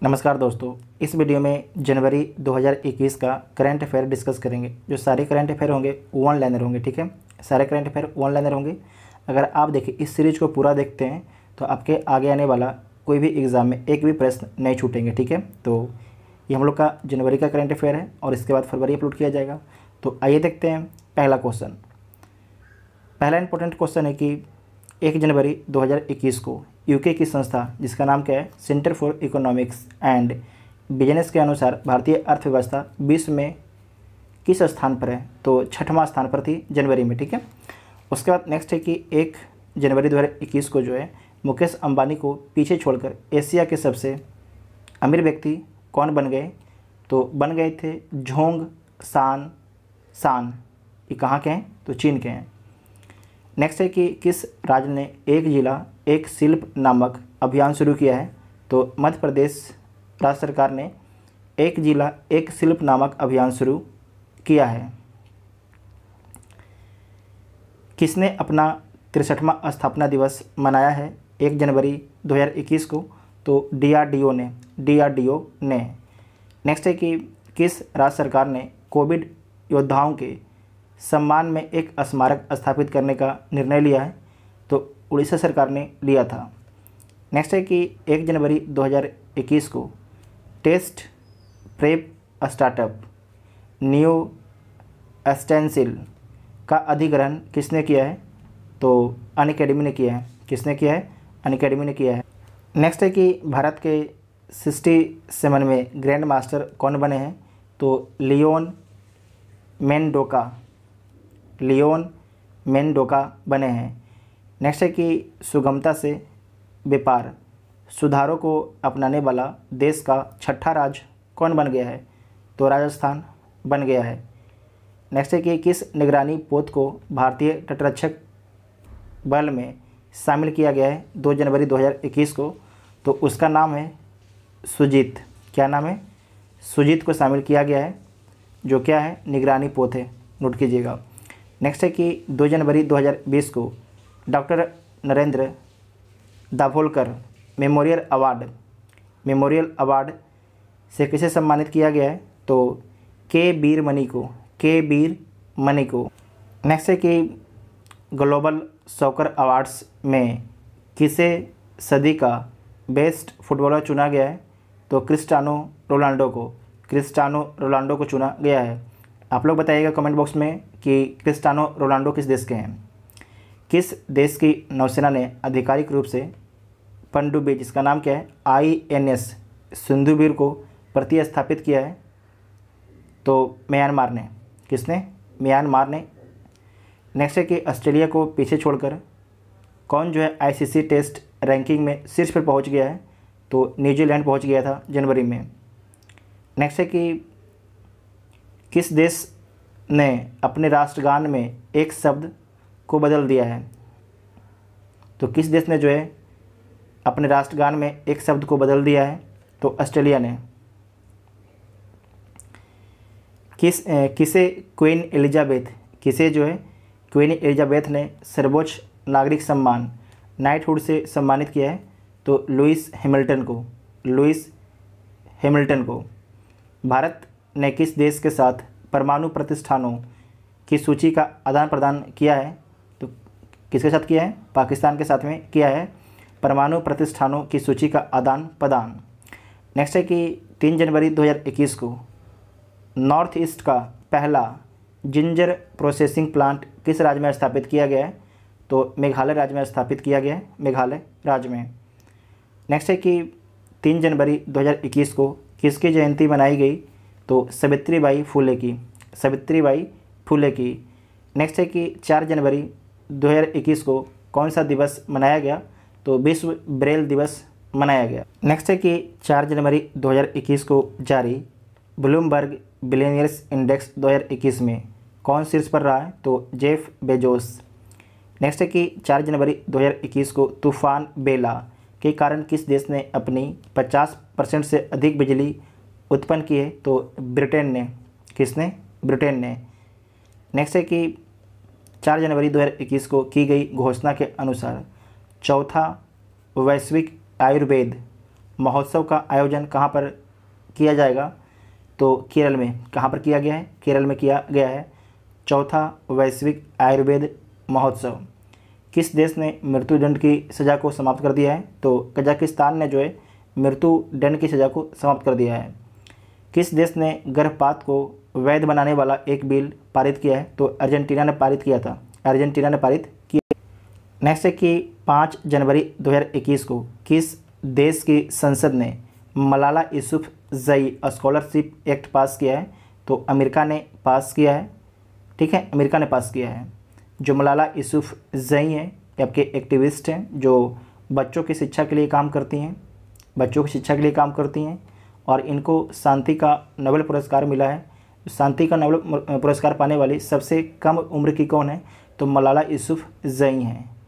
नमस्कार दोस्तों, इस वीडियो में जनवरी 2021 का करंट अफेयर डिस्कस करेंगे। जो सारे करंट अफेयर होंगे वन लाइनर होंगे। ठीक है, सारे करंट अफेयर वन लाइनर होंगे। अगर आप देखिए इस सीरीज को पूरा देखते हैं तो आपके आगे आने वाला कोई भी एग्ज़ाम में एक भी प्रश्न नहीं छूटेंगे। ठीक है, तो ये हम लोग का जनवरी का करंट अफेयर है और इसके बाद फरवरी अपलोड किया जाएगा। तो आइए देखते हैं पहला क्वेश्चन। पहला इंपॉर्टेंट क्वेश्चन है कि 1 जनवरी 2021 को यूके की संस्था जिसका नाम क्या है, centre for economics and business के अनुसार भारतीय अर्थव्यवस्था विश्व में किस स्थान पर है? तो 6वां स्थान पर थी जनवरी में। ठीक है, उसके बाद नेक्स्ट है कि 1 जनवरी 2021 को जो है मुकेश अंबानी को पीछे छोड़कर एशिया के सबसे अमीर व्यक्ति कौन बन गए? तो बन गए थे झोंग सान। ये कहाँ के हैं? तो चीन के हैं। नेक्स्ट है कि किस राज्य ने एक जिला एक शिल्प नामक अभियान शुरू किया है? तो मध्य प्रदेश राज्य सरकार ने एक जिला एक शिल्प नामक अभियान शुरू किया है। किसने अपना 63वां स्थापना दिवस मनाया है 1 जनवरी 2021 को? तो डीआरडीओ ने। नेक्स्ट है कि किस राज्य सरकार ने कोविड योद्धाओं के सम्मान में एक स्मारक स्थापित करने का निर्णय लिया है? तो उड़ीसा सरकार ने लिया था। नेक्स्ट है कि 1 जनवरी 2021 को टेस्ट प्रेप स्टार्टअप न्यू एस्टेंसिल का अधिग्रहण किसने किया है? तो अनअकैडमी ने किया है। किसने किया है? अनअकैडमी ने किया है। नेक्स्ट है कि भारत के 67 में ग्रैंड मास्टर कौन बने हैं? तो लियोन मेंडोका बने हैं। नेक्स्ट है कि सुगमता से व्यापार सुधारों को अपनाने वाला देश का 6ठा राज्य कौन बन गया है? तो राजस्थान बन गया है। नेक्स्ट है कि किस निगरानी पोत को भारतीय तटरक्षक बल में शामिल किया गया है 2 जनवरी 2021 को? तो उसका नाम है सुजीत। क्या नाम है? सुजीत को शामिल किया गया है, जो क्या है, निगरानी पोत है, नोट कीजिएगा। नेक्स्ट है कि 2 जनवरी 2020 को doctor Narendra Dabholkar memorial award से किसे सम्मानित किया गया है? तो के वीर मणि को। नेक्स्ट है कि ग्लोबल सॉकर अवार्ड्स में किसे सदी का बेस्ट फुटबॉलर चुना गया है? तो क्रिस्टियानो रोनाल्डो को चुना गया है। आप लोग बताइएगा कमेंट बॉक्स में कि क्रिस्टियानो रोनाल्डो किस देश के हैं। किस देश की नौसेना ने आधिकारिक रूप से पनडुब्बी जिसका नाम क्या है, INS सिंधुवीर को प्रतिस्थापित किया है? तो म्यांमार ने। किसने? म्यांमार ने। नेक्स्ट है कि ऑस्ट्रेलिया को पीछे छोड़कर कौन जो है ICC टेस्ट रैंकिंग में शीर्ष पर पहुंच गया है? तो न्यूजीलैंड पहुंच गया था जनवरी में। नेक्स्ट है कि किस देश ने अपने राष्ट्रगान में एक शब्द को बदल दिया है? तो किस देश ने जो है अपने राष्ट्रगान में एक शब्द को बदल दिया है? तो ऑस्ट्रेलिया ने। किसे क्वीन एलिजाबेथ ने सर्वोच्च नागरिक सम्मान नाइटहुड से सम्मानित किया है? तो लुइस हैमिल्टन को। भारत ने किस देश के साथ परमाणु प्रतिष्ठानों की सूची का आदान प्रदान किया है? तो किसके साथ किया है? पाकिस्तान के साथ में किया है परमाणु प्रतिष्ठानों की सूची का आदान प्रदान। नेक्स्ट है कि 3 जनवरी 2021 को नॉर्थ ईस्ट का पहला जिंजर प्रोसेसिंग प्लांट किस राज्य में स्थापित किया गया है? तो मेघालय राज्य में स्थापित किया गया है, मेघालय राज्य में। नेक्स्ट है कि 3 जनवरी 2021 को किसकी जयंती मनाई गई? तो सावित्रीबाई फुले की। नेक्स्ट है कि 4 जनवरी 2021 को कौन सा दिवस मनाया गया? तो विश्व ब्रेल दिवस मनाया गया। नेक्स्ट है कि 4 जनवरी 2021 को जारी ब्लूमबर्ग बिलियनियर्स इंडेक्स 2021 में कौन शीर्ष पर रहा है? तो जेफ बेजोस। नेक्स्ट है कि 4 जनवरी 2021 को तूफान बेला के कारण किस देश ने अपनी 50% से अधिक बिजली उत्पन्न की है? तो ब्रिटेन ने। किसने? ब्रिटेन ने। नेक्स्ट है कि 4 जनवरी 2021 को की गई घोषणा के अनुसार चौथा वैश्विक आयुर्वेद महोत्सव का आयोजन कहाँ पर किया जाएगा? तो केरल में। कहाँ पर किया गया है? केरल में किया गया है। चौथा वैश्विक आयुर्वेद महोत्सव। किस देश ने मृत्युदंड की सज़ा को समाप्त कर दिया है? तो कजाकिस्तान ने जो है मृत्युदंड की सज़ा को समाप्त कर दिया है। किस देश ने गर्भपात को वैध बनाने वाला एक बिल पारित किया है? तो अर्जेंटीना ने पारित किया था। अर्जेंटीना ने पारित किया। नेक्स्ट है कि 5 जनवरी 2021 को किस देश की संसद ने मलाला यूसुफजई स्कॉलरशिप एक्ट पास किया है? तो अमेरिका ने पास किया है। ठीक है, अमेरिका ने पास किया है। जो मलाला यूसुफजई हैं ये आपके एक्टिविस्ट हैं जो बच्चों की शिक्षा के लिए काम करती हैं, बच्चों की शिक्षा के लिए काम करती हैं और इनको शांति का नोबेल पुरस्कार मिला है। शांति का नोबेल पुरस्कार पाने वाली सबसे कम उम्र की कौन है? तो मलाला यूसुफजई हैं।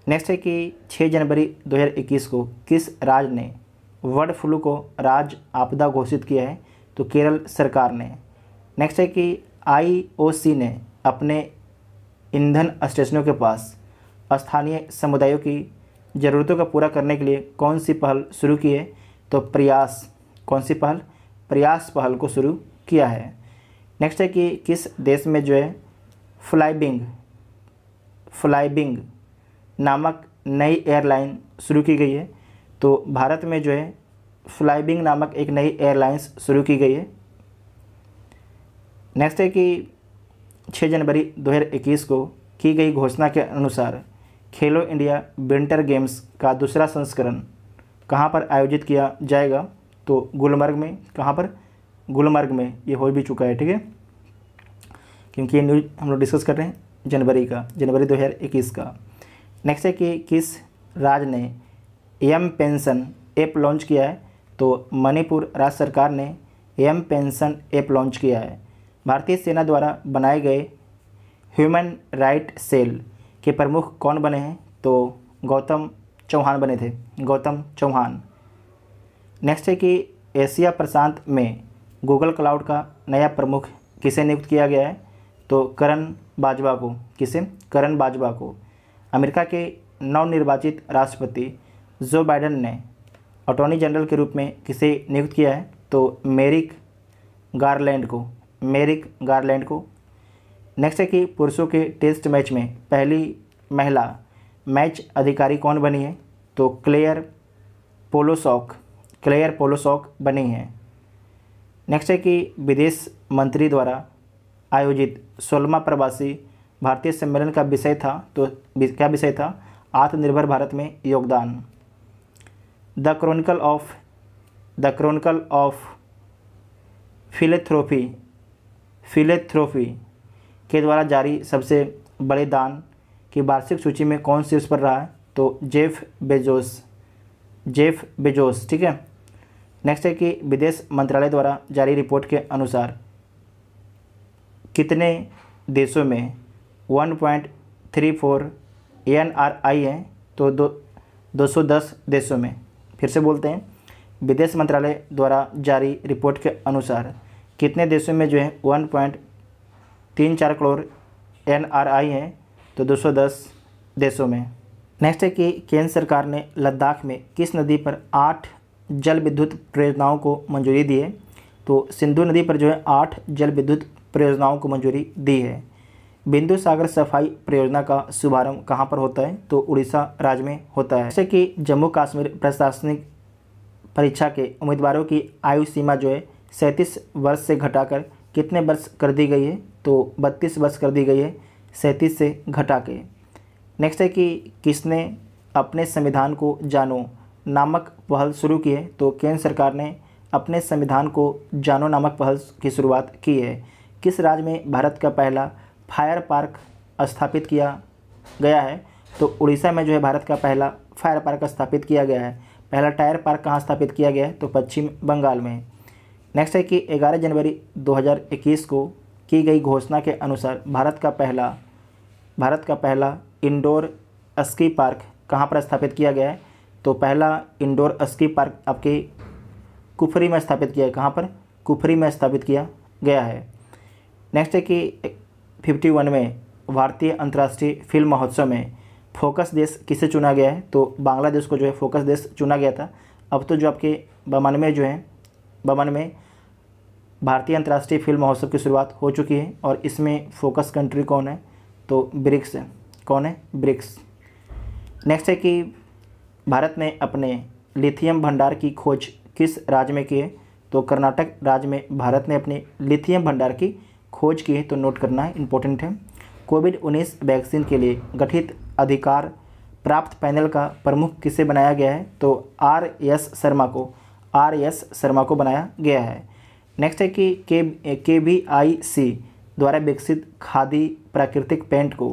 नेक्स्ट है कि 6 जनवरी 2021 को किस राज्य ने बर्ड फ्लू को राज्य आपदा घोषित किया है? तो केरल सरकार ने। नेक्स्ट है कि IOC ने अपने ईंधन स्टेशनों के पास स्थानीय समुदायों की ज़रूरतों को पूरा करने के लिए कौन सी पहल शुरू की है? तो प्रयास। कौन सी पहल? प्रयास पहल को शुरू किया है। नेक्स्ट है कि किस देश में जो है फ्लाईबिंग नामक नई एयरलाइन शुरू की गई है? तो भारत में जो है फ्लाईबिंग नामक एक नई एयरलाइंस शुरू की गई है। नेक्स्ट है कि 6 जनवरी 2021 को की गई घोषणा के अनुसार खेलो इंडिया विंटर गेम्स का दूसरा संस्करण कहाँ पर आयोजित किया जाएगा? तो गुलमर्ग में। कहाँ पर? गुलमर्ग में। ये हो भी चुका है, ठीक है, क्योंकि ये न्यूज हम लोग डिस्कस कर रहे हैं जनवरी 2021 का। नेक्स्ट है कि किस राज्य ने एम पेंशन ऐप लॉन्च किया है? तो मणिपुर राज्य सरकार ने एम पेंशन ऐप लॉन्च किया है। भारतीय सेना द्वारा बनाए गए ह्यूमन राइट सेल के प्रमुख कौन बने हैं? तो गौतम चौहान बने थे, गौतम चौहान। नेक्स्ट है कि एशिया प्रशांत में गूगल क्लाउड का नया प्रमुख किसे नियुक्त किया गया है? तो करण बाजवा को। किसे? करण बाजवा को। अमेरिका के नवनिर्वाचित राष्ट्रपति जो बाइडेन ने अटॉर्नी जनरल के रूप में किसे नियुक्त किया है? तो मेरिक गारलैंड को। मेरिक गारलैंड को। नेक्स्ट है कि पुरुषों के टेस्ट मैच में पहली महिला मैच अधिकारी कौन बनी है? तो क्लेयर पोलोसॉक बनी है। नेक्स्ट है कि विदेश मंत्री द्वारा आयोजित 16वां प्रवासी भारतीय सम्मेलन का विषय था। तो क्या विषय था? आत्मनिर्भर भारत में योगदान। द क्रॉनिकल ऑफ फिलेंथ्रोपी के द्वारा जारी सबसे बड़े दान की वार्षिक सूची में कौन शीर्ष पर रहा है? तो जेफ बेजोस। ठीक है। नेक्स्ट है कि विदेश मंत्रालय द्वारा जारी रिपोर्ट के अनुसार कितने देशों में 1.34 NRI है? तो 210 देशों में। फिर से बोलते हैं, विदेश मंत्रालय द्वारा जारी रिपोर्ट के अनुसार कितने देशों में जो है 1.34 करोड़ NRI है? तो 210 देशों में। नेक्स्ट है कि केंद्र सरकार ने लद्दाख में किस नदी पर 8 जल विद्युत परियोजनाओं को मंजूरी दी है? तो सिंधु नदी पर जो है 8 जल विद्युत परियोजनाओं को मंजूरी दी है। बिंदु सागर सफाई परियोजना का शुभारंभ कहाँ पर होता है? तो उड़ीसा राज्य में होता है। जैसे कि जम्मू कश्मीर प्रशासनिक परीक्षा के उम्मीदवारों की आयु सीमा जो है 37 वर्ष से घटाकर कितने वर्ष कर दी गई है? तो 32 वर्ष कर दी गई है 37 से घटा के। नेक्स्ट है कि किसने अपने संविधान को जानो नामक पहल शुरू की है? तो केंद्र सरकार ने अपने संविधान को जानो नामक पहल की शुरुआत की है। किस राज्य में भारत का पहला फायर पार्क स्थापित किया गया है? तो उड़ीसा में जो है भारत का पहला फायर पार्क स्थापित किया गया है। पहला टायर पार्क कहाँ स्थापित किया गया है? तो पश्चिम बंगाल में। नेक्स्ट है कि 11 जनवरी 2021 को की गई घोषणा के अनुसार भारत का पहला इंडोर स्की पार्क कहाँ पर स्थापित किया गया है? तो पहला इंडोर स्की पार्क आपके कुफरी में स्थापित किया है। कहाँ पर? कुफरी में स्थापित किया गया है। नेक्स्ट है कि 51वें भारतीय अंतर्राष्ट्रीय फिल्म महोत्सव में फोकस देश किसे चुना गया है? तो बांग्लादेश को जो है फोकस देश चुना गया था अब तो जो आपके 92 जो है 52 में भारतीय अंतर्राष्ट्रीय फिल्म महोत्सव की शुरुआत हो चुकी है और इसमें फोकस कंट्री कौन है, तो ब्रिक्स है। कौन है, ब्रिक्स। नेक्स्ट है कि भारत ने अपने लिथियम भंडार की खोज किस राज्य में की है, तो कर्नाटक राज्य में भारत ने अपने लिथियम भंडार की खोज की है, तो नोट करना है, इंपॉर्टेंट है। कोविड-19 वैक्सीन के लिए गठित अधिकार प्राप्त पैनल का प्रमुख किसे बनाया गया है, तो आर.एस. शर्मा को बनाया गया है। नेक्स्ट है कि KVIC द्वारा विकसित खादी प्राकृतिक पेंट को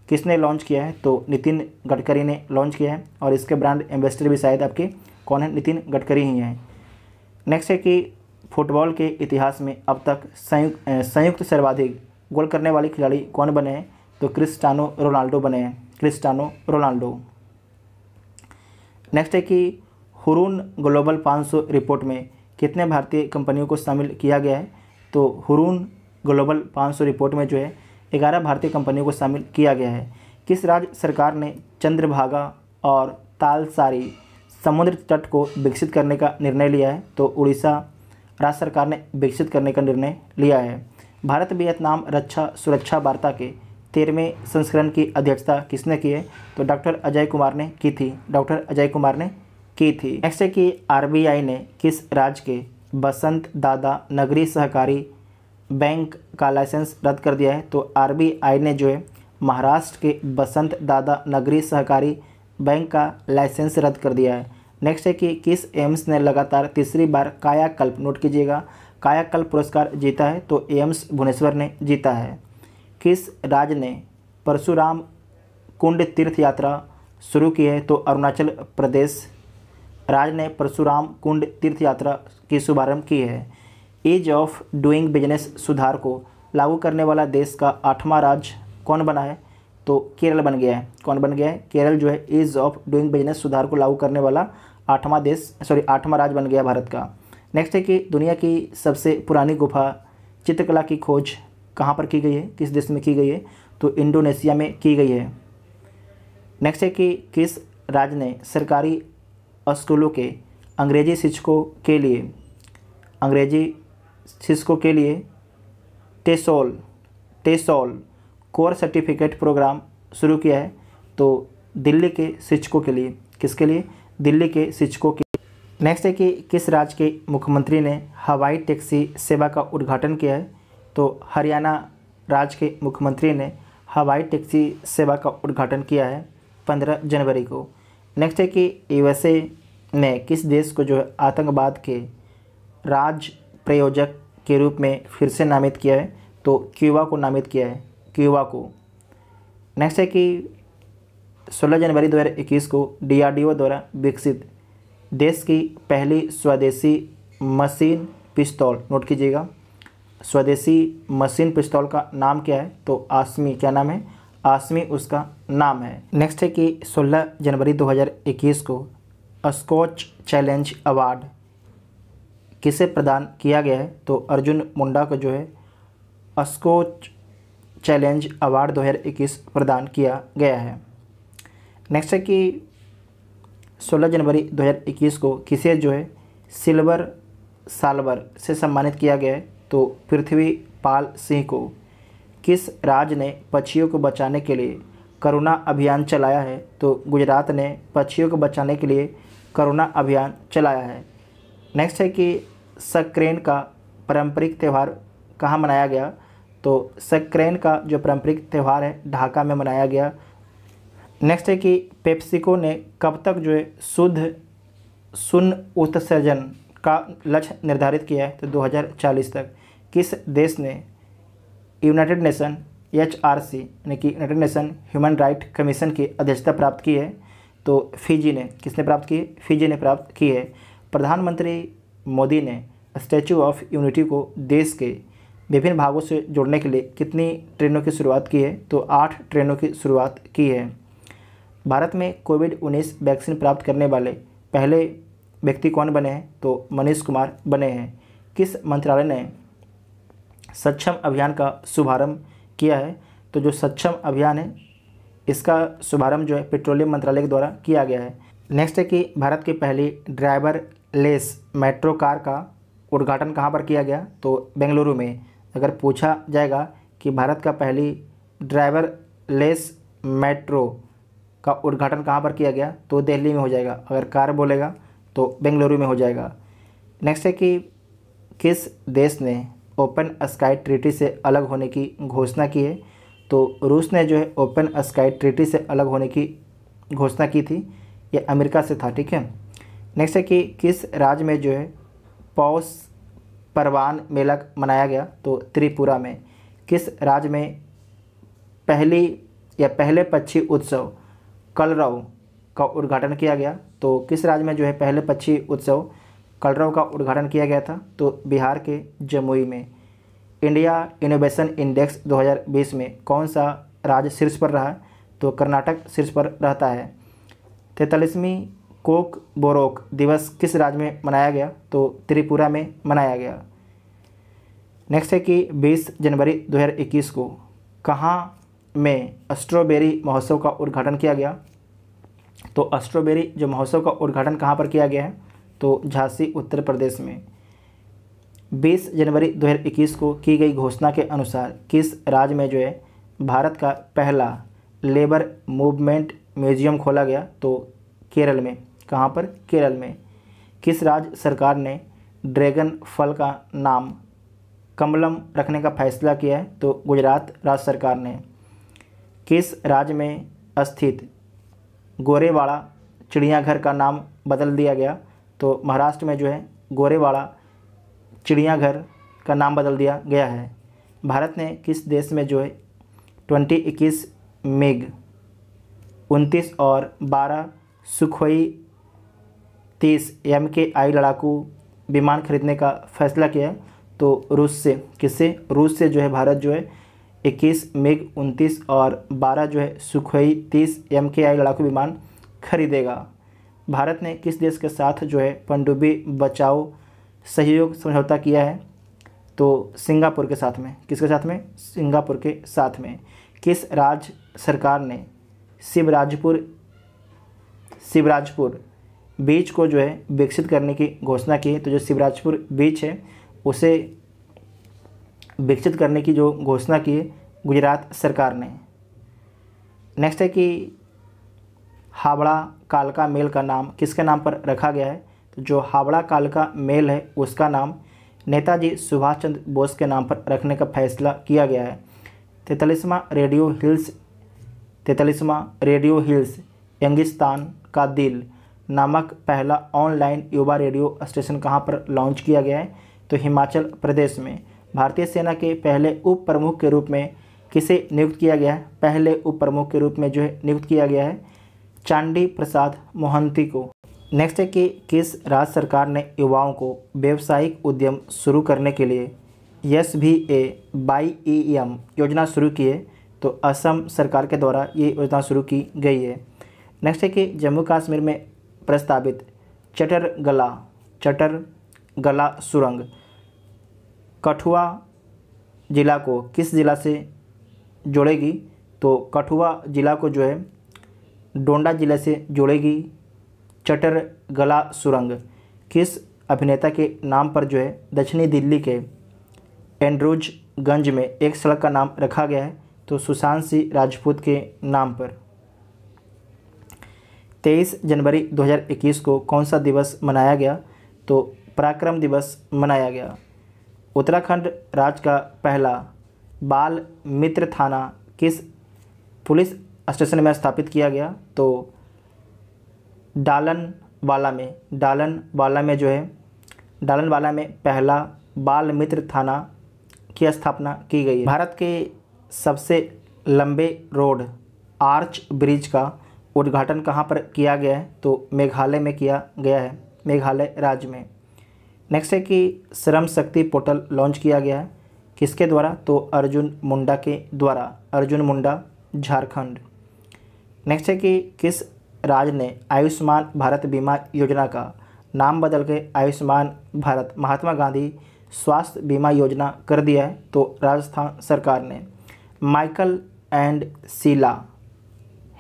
किसने लॉन्च किया है, तो नितिन गडकरी ने लॉन्च किया है और इसके ब्रांड एम्बेसडर भी शायद आपके कौन है, नितिन गडकरी ही हैं। नेक्स्ट है कि फुटबॉल के इतिहास में अब तक संयुक्त सर्वाधिक गोल करने वाले खिलाड़ी कौन बने हैं, तो क्रिस्टियानो रोनाल्डो बने हैं, क्रिस्टियानो रोनाल्डो। नेक्स्ट है कि हुरून ग्लोबल 500 रिपोर्ट में कितने भारतीय कंपनियों को शामिल किया गया है, तो हुरून ग्लोबल 500 रिपोर्ट में जो है 11 भारतीय कंपनियों को शामिल किया गया है। किस राज्य सरकार ने चंद्रभागा और तालसारी समुद्र तट को विकसित करने का निर्णय लिया है, तो उड़ीसा राज्य सरकार ने विकसित करने का निर्णय लिया है। भारत वियतनाम रक्षा सुरक्षा वार्ता के 13वें संस्करण की अध्यक्षता किसने की है, तो डॉक्टर अजय कुमार ने की थी, डॉक्टर अजय कुमार ने की थी। नेक्स्ट है कि RBI ने किस राज्य के बसंत दादा नगरी सहकारी बैंक का लाइसेंस रद्द कर दिया है, तो RBI ने जो है महाराष्ट्र के बसंत दादा नगरी सहकारी बैंक का लाइसेंस रद्द कर दिया है। नेक्स्ट है कि किस एम्स ने लगातार तीसरी बार कायाकल्प, नोट कीजिएगा, कायाकल्प पुरस्कार जीता है, तो एम्स भुवनेश्वर ने जीता है। किस राज्य ने परशुराम कुंड तीर्थ यात्रा शुरू की है, तो अरुणाचल प्रदेश राज्य ने परशुराम कुंड तीर्थ यात्रा की शुभारंभ की है। ईज ऑफ डूइंग बिजनेस सुधार को लागू करने वाला देश का 8वां राज्य कौन बना है, तो केरल बन गया है। कौन बन गया है, केरल जो है ईज ऑफ डूइंग बिजनेस सुधार को लागू करने वाला 8वां राज्य बन गया भारत का। नेक्स्ट है कि दुनिया की सबसे पुरानी गुफा चित्रकला की खोज कहाँ पर की गई है, किस देश में की गई है, तो इंडोनेशिया में की गई है। नेक्स्ट है कि किस राज्य ने सरकारी स्कूलों के अंग्रेजी शिक्षकों के लिए टेसोल कोर सर्टिफिकेट प्रोग्राम शुरू किया है, तो दिल्ली के शिक्षकों के लिए, किसके लिए, दिल्ली के शिक्षकों के। नेक्स्ट है कि किस राज्य के मुख्यमंत्री ने हवाई टैक्सी सेवा का उद्घाटन किया है, तो हरियाणा राज्य के मुख्यमंत्री ने हवाई टैक्सी सेवा का उद्घाटन किया है 15 जनवरी को। नेक्स्ट है कि USA ने किस देश को जो है आतंकवाद के राज्य प्रयोजक के रूप में फिर से नामित किया है, तो क्यूबा को नामित किया है, क्यूबा को। नेक्स्ट है कि 16 जनवरी 2021 को DRDO द्वारा विकसित देश की पहली स्वदेशी मशीन पिस्तौल, नोट कीजिएगा, स्वदेशी मशीन पिस्तौल का नाम क्या है, तो आसमी, क्या नाम है, आसमी उसका नाम है। नेक्स्ट है कि 16 जनवरी 2021 को स्कॉच चैलेंज अवार्ड किसे प्रदान किया गया है, तो अर्जुन मुंडा को जो है स्कॉच चैलेंज अवार्ड 2021 प्रदान किया गया है। नेक्स्ट है कि 16 जनवरी 2021 को किसे जो है सिल्वर साल्वर से सम्मानित किया गया है, तो पृथ्वी पाल सिंह को। किस राज्य ने पक्षियों को बचाने के लिए करुणा अभियान चलाया है, तो गुजरात ने पक्षियों को बचाने के लिए करुणा अभियान चलाया है। नेक्स्ट है कि सक्रेन का पारंपरिक त्यौहार कहाँ मनाया गया, तो सक्रेन का जो पारंपरिक त्यौहार है ढाका में मनाया गया। नेक्स्ट है कि पेप्सिको ने कब तक जो है शुद्ध शून्य उत्सर्जन का लक्ष्य निर्धारित किया है, तो 2040 तक। किस देश ने यूनाइटेड नेशन HRC यानी कि United nation human right commission की अध्यक्षता प्राप्त की है, तो फिजी ने, किसने प्राप्त की है, फिजी ने प्राप्त की है। प्रधानमंत्री मोदी ने स्टैचू ऑफ यूनिटी को देश के विभिन्न भागों से जोड़ने के लिए कितनी ट्रेनों की शुरुआत की है, तो 8 ट्रेनों की शुरुआत की है। भारत में कोविड-19 वैक्सीन प्राप्त करने वाले पहले व्यक्ति कौन बने हैं, तो मनीष कुमार बने हैं। किस मंत्रालय ने सक्षम अभियान का शुभारंभ किया है, तो जो सक्षम अभियान है इसका शुभारंभ जो है पेट्रोलियम मंत्रालय के द्वारा किया गया है। नेक्स्ट है कि भारत की पहली ड्राइवर लेस मेट्रो कार का उद्घाटन कहाँ पर किया गया, तो बेंगलुरु में। अगर पूछा जाएगा कि भारत का पहली ड्राइवर लेस मेट्रो का उद्घाटन कहाँ पर किया गया, तो दिल्ली में हो जाएगा। अगर कार बोलेगा तो बेंगलुरु में हो जाएगा। नेक्स्ट है कि किस देश ने ओपन स्काई ट्रीटी से अलग होने की घोषणा की है, तो रूस ने जो है ओपन स्काई ट्रीटी से अलग होने की घोषणा की थी, ये अमेरिका से था, ठीक है। नेक्स्ट है कि किस राज्य में जो है पौष परवान मेला मनाया गया, तो त्रिपुरा में। किस राज्य में पहले पक्षी उत्सव कलरव का उद्घाटन किया गया, तो किस राज्य में जो है पहले पक्षी उत्सव कलरव का उद्घाटन किया गया था, तो बिहार के जमुई में। इंडिया इनोवेशन इंडेक्स 2020 में कौन सा राज्य शीर्ष पर रहा, तो कर्नाटक शीर्ष पर रहता है। 43वीं कोक बोरोक दिवस किस राज्य में मनाया गया, तो त्रिपुरा में मनाया गया। नेक्स्ट है कि 20 जनवरी 2021 को कहाँ में स्ट्रॉबेरी महोत्सव का उद्घाटन किया गया, तो स्ट्रॉबेरी जो महोत्सव का उद्घाटन कहाँ पर किया गया है, तो झांसी उत्तर प्रदेश में। 20 जनवरी 2021 को की गई घोषणा के अनुसार किस राज्य में जो है भारत का पहला लेबर मूवमेंट म्यूजियम खोला गया, तो केरल में। कहाँ पर, केरल में। किस राज्य सरकार ने ड्रैगन फल का नाम कमलम रखने का फैसला किया है, तो गुजरात राज्य सरकार ने। किस राज्य में स्थित गोरेवाड़ा चिड़ियाघर का नाम बदल दिया गया, तो महाराष्ट्र में जो है गोरेवाड़ा चिड़ियाघर का नाम बदल दिया गया है। भारत ने किस देश में जो है 2021 मिग 29 और 12 सुखोई 30 MKI लड़ाकू विमान खरीदने का फैसला किया है, तो रूस से। किससे, रूस से जो है भारत जो है 21 मिग 29 और 12 जो है सुखोई 30 MKI लड़ाकू विमान खरीदेगा। भारत ने किस देश के साथ जो है पनडुब्बी बचाओ सहयोग समझौता किया है, तो सिंगापुर के साथ में। किसके साथ में, सिंगापुर के साथ में। किस राज्य सरकार ने शिवराजपुर बीच को जो है विकसित करने की घोषणा की है, तो जो शिवराजपुर बीच है उसे विकसित करने की जो घोषणा की है गुजरात सरकार ने। नेक्स्ट है कि हावड़ा कालका मेल का नाम किसके नाम पर रखा गया है, तो जो हावड़ा कालका मेल है उसका नाम नेताजी सुभाष चंद्र बोस के नाम पर रखने का फैसला किया गया है। 43वां रेडियो हिल्स यंगिस्तान का दिल नामक पहला ऑनलाइन युवा रेडियो स्टेशन कहाँ पर लॉन्च किया गया है, तो हिमाचल प्रदेश में। भारतीय सेना के पहले उप प्रमुख के रूप में किसे नियुक्त किया गया है, पहले उप प्रमुख के रूप में जो है नियुक्त किया गया है चांडी प्रसाद मोहंती को। नेक्स्ट है कि किस राज्य सरकार ने युवाओं को व्यावसायिक उद्यम शुरू करने के लिए SBA/YEM योजना शुरू की है, तो असम सरकार के द्वारा ये योजना शुरू की गई है। नेक्स्ट है कि जम्मू कश्मीर में प्रस्तावित चटरगला सुरंग कठुआ जिला को किस जिला से जोड़ेगी, तो कठुआ जिला को जो है डोंडा जिले से जोड़ेगी। चटरगला सुरंग किस अभिनेता के नाम पर जो है दक्षिणी दिल्ली के एंड्रूजगंज में एक सड़क का नाम रखा गया है, तो सुशांत सिंह राजपूत के नाम पर। 23 जनवरी 2021 को कौन सा दिवस मनाया गया, तो पराक्रम दिवस मनाया गया। उत्तराखंड राज्य का पहला बाल मित्र थाना किस पुलिस स्टेशन में स्थापित किया गया, तो डालनवाला में पहला बाल मित्र थाना की स्थापना की गई है। भारत के सबसे लंबे रोड आर्च ब्रिज का उद्घाटन कहाँ पर किया गया है, तो मेघालय में किया गया है, मेघालय राज्य में। नेक्स्ट है कि श्रम शक्ति पोर्टल लॉन्च किया गया है किसके द्वारा, तो अर्जुन मुंडा के द्वारा, अर्जुन मुंडा झारखंड। नेक्स्ट है कि किस राज्य ने आयुष्मान भारत बीमा योजना का नाम बदल के आयुष्मान भारत महात्मा गांधी स्वास्थ्य बीमा योजना कर दिया है, तो राजस्थान सरकार ने। माइकल एंड शीला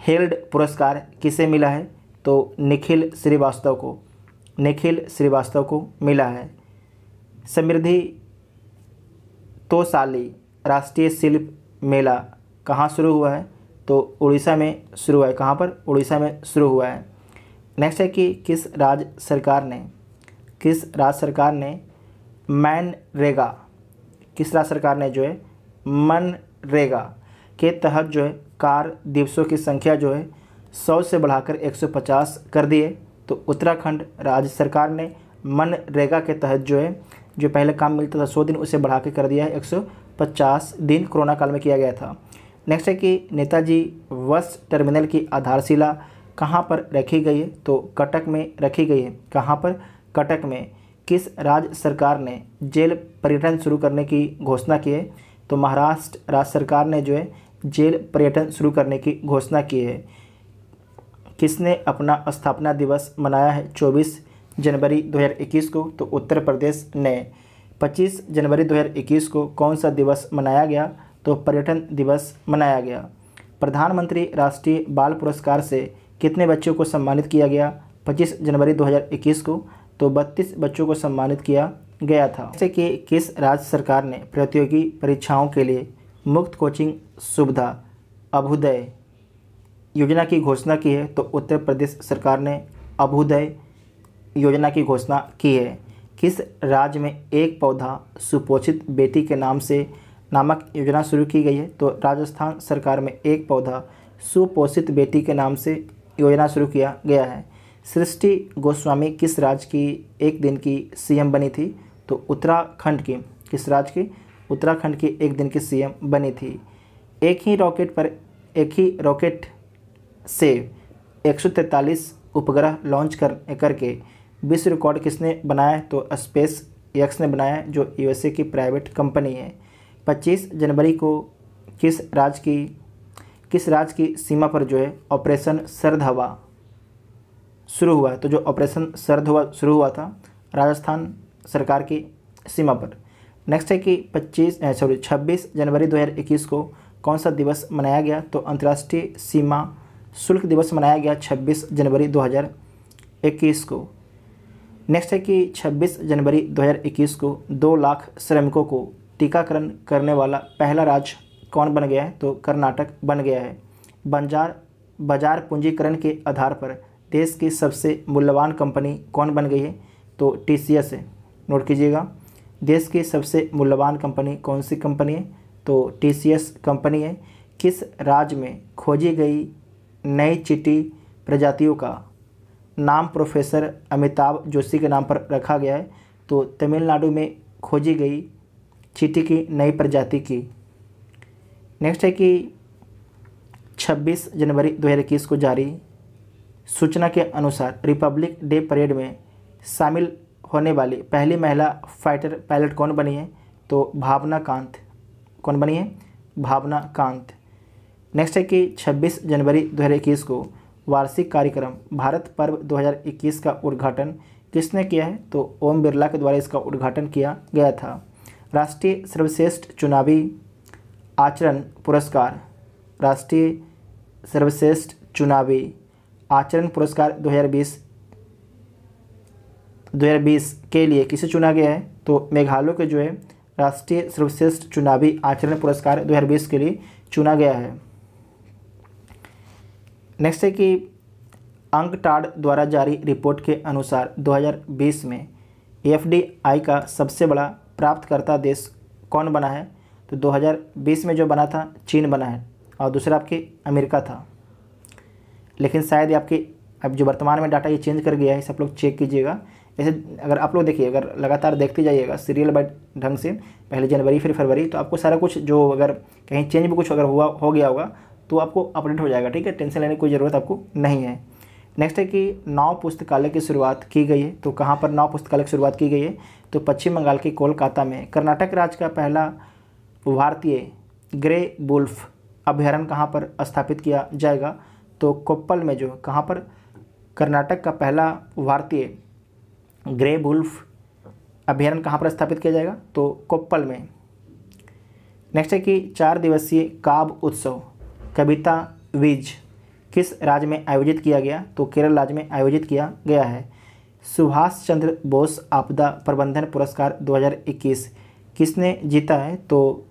हेल्ड पुरस्कार किसे मिला है, तो निखिल श्रीवास्तव को मिला है। समृद्धि तोसाली राष्ट्रीय शिल्प मेला कहाँ शुरू हुआ है? तो उड़ीसा में शुरू हुआ है। कहाँ पर? उड़ीसा में शुरू हुआ है। नेक्स्ट है कि किस राज्य सरकार ने मनरेगा के तहत जो है कार्य दिवसों की संख्या जो है 100 से बढ़ाकर 150 कर दिए। तो उत्तराखंड राज्य सरकार ने मनरेगा के तहत जो है जो पहले काम मिलता था 100 दिन, उसे बढ़ा के कर दिया है 150 दिन, कोरोना काल में किया गया था। नेक्स्ट है कि नेताजी बस टर्मिनल की आधारशिला कहाँ पर रखी गई है? तो कटक में रखी गई है। कहाँ पर? कटक में। किस राज्य सरकार ने जेल पर्यटन शुरू करने की घोषणा की है? तो महाराष्ट्र राज्य सरकार ने जो है जेल पर्यटन शुरू करने की घोषणा की है। किसने अपना स्थापना दिवस मनाया है 24 जनवरी 2021 को? तो उत्तर प्रदेश ने। 25 जनवरी 2021 को कौन सा दिवस मनाया गया? तो पर्यटन दिवस मनाया गया। प्रधानमंत्री राष्ट्रीय बाल पुरस्कार से कितने बच्चों को सम्मानित किया गया 25 जनवरी 2021 को? तो 32 बच्चों को सम्मानित किया गया था। जैसे कि किस राज्य सरकार ने प्रतियोगी परीक्षाओं के लिए मुफ्त कोचिंग सुविधा अभ्युदय योजना की घोषणा की है? तो उत्तर प्रदेश सरकार ने अभ्युदय योजना की घोषणा की है। किस राज्य में एक पौधा सुपोषित बेटी के नाम से नामक योजना शुरू की गई है? तो राजस्थान सरकार में एक पौधा सुपोषित बेटी के नाम से योजना शुरू किया गया है। सृष्टि गोस्वामी किस राज्य की एक दिन की सीएम बनी थी? तो उत्तराखंड की। किस राज्य की? उत्तराखंड की एक दिन की सीएम बनी थी। एक ही रॉकेट से 143 उपग्रह लॉन्च करके विश्व रिकॉर्ड किसने बनाया? तो स्पेस एक्स ने बनाया है, जो यूएसए की प्राइवेट कंपनी है। 25 जनवरी को किस राज्य की सीमा पर जो है ऑपरेशन सर्द हवा शुरू हुआ? तो जो ऑपरेशन सर्द हवा शुरू हुआ था राजस्थान सरकार की सीमा पर। नेक्स्ट है कि 26 जनवरी 2021 को कौन सा दिवस मनाया गया? तो अंतर्राष्ट्रीय सीमा शुल्क दिवस मनाया गया 26 जनवरी 2021 को। नेक्स्ट है कि 26 जनवरी 2021 को 2 लाख श्रमिकों को टीकाकरण करने वाला पहला राज्य कौन बन गया है? तो कर्नाटक बन गया है। बाजार पूंजीकरण के आधार पर देश की सबसे मूल्यवान कंपनी कौन बन गई है? तो टीसीएस है। नोट कीजिएगा, देश की सबसे मूल्यवान कंपनी कौन सी कंपनी है? तो टीसीएस कंपनी है। किस राज्य में खोजी गई नई चींटी प्रजातियों का नाम प्रोफेसर अमिताभ जोशी के नाम पर रखा गया है? तो तमिलनाडु में खोजी गई चींटी की नई प्रजाति की। नेक्स्ट है कि 26 जनवरी 2021 को जारी सूचना के अनुसार रिपब्लिक डे परेड में शामिल होने वाली पहली महिला फाइटर पायलट कौन बनी है? तो भावना कांत। कौन बनी है? भावना कांत। नेक्स्ट है कि 26 जनवरी 2021 को वार्षिक कार्यक्रम भारत पर्व 2021 का उद्घाटन किसने किया है? तो ओम बिरला के द्वारा इसका उद्घाटन किया गया था। राष्ट्रीय सर्वश्रेष्ठ चुनावी आचरण पुरस्कार 2020 के लिए किसे चुना गया है? तो मेघालय के जो है राष्ट्रीय सर्वश्रेष्ठ चुनावी आचरण पुरस्कार 2020 के लिए चुना गया है। नेक्स्ट है कि अंकटाड द्वारा जारी रिपोर्ट के अनुसार 2020 में एफडीआई का सबसे बड़ा प्राप्तकर्ता देश कौन बना है? तो 2020 में जो बना था चीन बना है, और दूसरा आपके अमेरिका था। लेकिन शायद ये आपके अब जो वर्तमान में डाटा ये चेंज कर गया है, इसे आप लोग चेक कीजिएगा। ऐसे अगर आप लोग देखिए, अगर लगातार देखते जाइएगा सीरियल बाय ढंग से, पहले जनवरी फिर फरवरी, तो आपको सारा कुछ जो अगर कहीं चेंज भी कुछ अगर हो गया होगा तो आपको अपडेट हो जाएगा। ठीक है, टेंशन लेने की कोई ज़रूरत आपको नहीं है। नेक्स्ट है कि 9 पुस्तकालय की शुरुआत की गई है। तो कहाँ पर 9 पुस्तकालय की शुरुआत की गई है? तो पश्चिम बंगाल के कोलकाता में। कर्नाटक राज्य का पहला भारतीय ग्रे वुल्फ अभयारण्य कहाँ पर स्थापित किया जाएगा? तो कोप्पल में। जो कहाँ पर? कर्नाटक का पहला भारतीय ग्रे वुल्फ अभयारण्य कहाँ पर स्थापित किया जाएगा? तो कोप्पल में। नेक्स्ट है कि 4 दिवसीय काव्य उत्सव कविता वीज किस राज्य में आयोजित किया गया? तो केरल राज्य में आयोजित किया गया है। सुभाष चंद्र बोस आपदा प्रबंधन पुरस्कार 2021 किसने जीता है? तो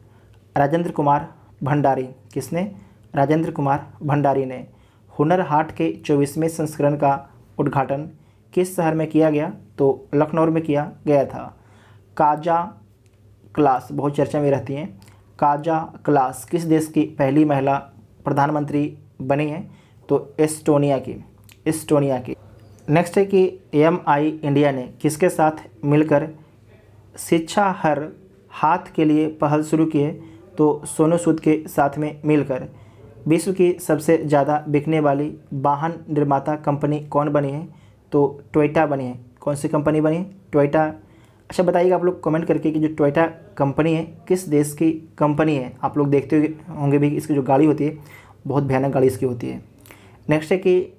राजेंद्र कुमार भंडारी। किसने? राजेंद्र कुमार भंडारी ने। हुनर हाट के 24वें संस्करण का उद्घाटन किस शहर में किया गया? तो लखनऊ में किया गया था। काजा क्लास बहुत चर्चा में रहती हैं। काजा क्लास किस देश की पहली महिला प्रधानमंत्री बनी है? तो एस्टोनिया की। नेक्स्ट है कि MI इंडिया ने किसके साथ मिलकर शिक्षा हर हाथ के लिए पहल शुरू की है? तो सोनू सूद के साथ में मिलकर। विश्व की सबसे ज़्यादा बिकने वाली वाहन निर्माता कंपनी कौन बनी है? तो टोयोटा बनी है। कौन सी कंपनी बनी है? टोयोटा। अच्छा बताइएगा आप लोग कमेंट करके कि जो टोयोटा कंपनी है किस देश की कंपनी है? आप लोग देखते होंगे भी इसकी जो गाड़ी होती है बहुत भयानक गाड़ी इसकी होती है। नेक्स्ट है कि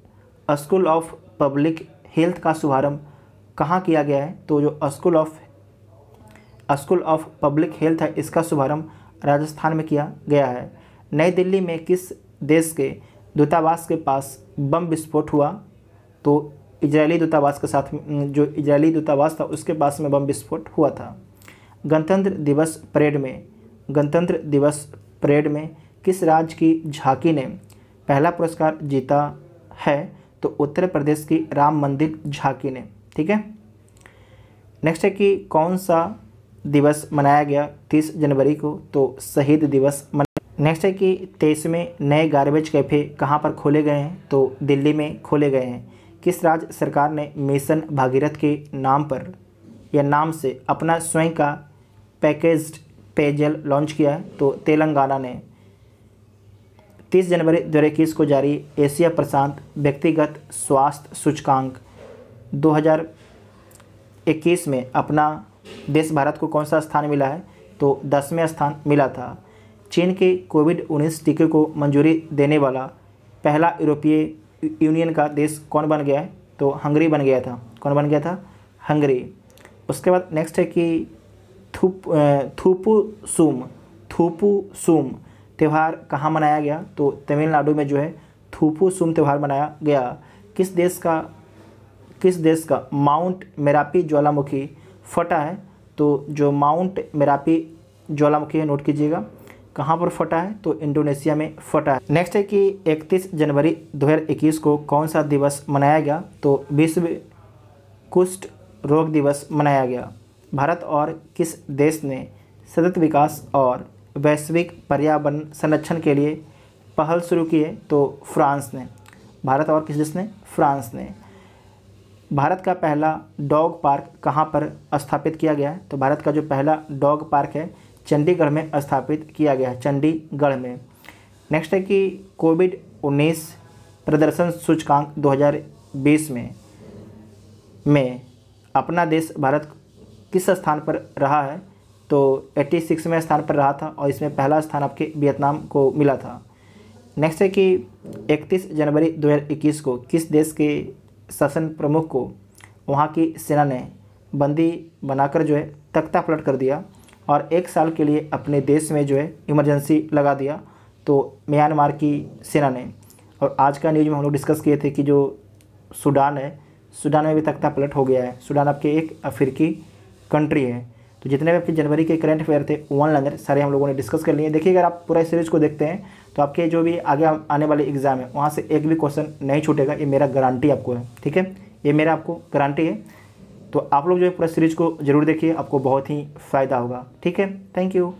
स्कूल ऑफ पब्लिक हेल्थ का शुभारंभ कहाँ किया गया है? तो जो स्कूल ऑफ पब्लिक हेल्थ है इसका शुभारंभ राजस्थान में किया गया है। नई दिल्ली में किस देश के दूतावास के पास बम विस्फोट हुआ? तो इजरायली दूतावास के साथ जो इजरायली दूतावास था उसके पास में बम विस्फोट हुआ था। गणतंत्र दिवस परेड में किस राज्य की झांकी ने पहला पुरस्कार जीता है? तो उत्तर प्रदेश की राम मंदिर झांकी ने। ठीक है। नेक्स्ट है कि कौन सा दिवस मनाया गया 30 जनवरी को? तो शहीद दिवस। नेक्स्ट है कि 23वें नए गार्बेज कैफ़े कहाँ पर खोले गए हैं? तो दिल्ली में खोले गए हैं। किस राज्य सरकार ने मिशन भागीरथ के नाम पर या नाम से अपना स्वयं का पैकेज्ड पेयजल लॉन्च किया है? तो तेलंगाना ने। 30 जनवरी 2021 को जारी एशिया प्रशांत व्यक्तिगत स्वास्थ्य सूचकांक 2021 में अपना देश भारत को कौन सा स्थान मिला है? तो 10वें स्थान मिला था। चीन के कोविड-19 टीके को मंजूरी देने वाला पहला यूरोपीय यूनियन का देश कौन बन गया है? तो हंगरी बन गया था। कौन बन गया था? हंगरी। उसके बाद नेक्स्ट है कि थूपुसूम त्यौहार कहाँ मनाया गया? तो तमिलनाडु में जो है थूपुसूम त्यौहार मनाया गया। किस देश का माउंट मेरापी ज्वालामुखी फटा है? तो जो माउंट मेरापी ज्वालामुखी है नोट कीजिएगा कहाँ पर फटा है? तो इंडोनेशिया में फटा है। नेक्स्ट है कि 31 जनवरी 2021 को कौन सा दिवस मनाया गया? तो विश्व कुष्ठ रोग दिवस मनाया गया। भारत और किस देश ने सतत विकास और वैश्विक पर्यावरण संरक्षण के लिए पहल शुरू की है? तो फ्रांस ने। भारत और किस देश ने? फ्रांस ने। भारत का पहला डॉग पार्क कहाँ पर स्थापित किया गया है? तो भारत का जो पहला डॉग पार्क है चंडीगढ़ में स्थापित किया गया है, चंडीगढ़ में। नेक्स्ट है कि कोविड-19 प्रदर्शन सूचकांक 2020 में अपना देश भारत किस स्थान पर रहा है? तो 86वें स्थान पर रहा था और इसमें पहला स्थान आपके वियतनाम को मिला था। नेक्स्ट है कि 31 जनवरी 2021 को किस देश के शासन प्रमुख को वहाँ की सेना ने बंदी बनाकर जो है तख्ता पलट कर दिया और 1 साल के लिए अपने देश में जो है इमरजेंसी लगा दिया? तो म्यांमार की सेना ने। और आज का न्यूज़ में हम लोग डिस्कस किए थे कि जो सूडान है, सूडान में भी तख्ता पलट हो गया है। सूडान आपके एक अफ्रीकी कंट्री है। तो जितने भी आपके जनवरी के करंट अफेयर थे वन लाइनर सारे हम लोगों ने डिस्कस कर लिए। देखिए अगर आप पूरा सीरीज को देखते हैं तो आपके जो भी आगे आने वाले एग्जाम है वहाँ से एक भी क्वेश्चन नहीं छूटेगा, ये मेरा गारंटी आपको है। ठीक है, ये मेरा आपको गारंटी है। तो आप लोग जो है पूरा सीरीज को जरूर देखिए, आपको बहुत ही फ़ायदा होगा। ठीक है, थैंक यू।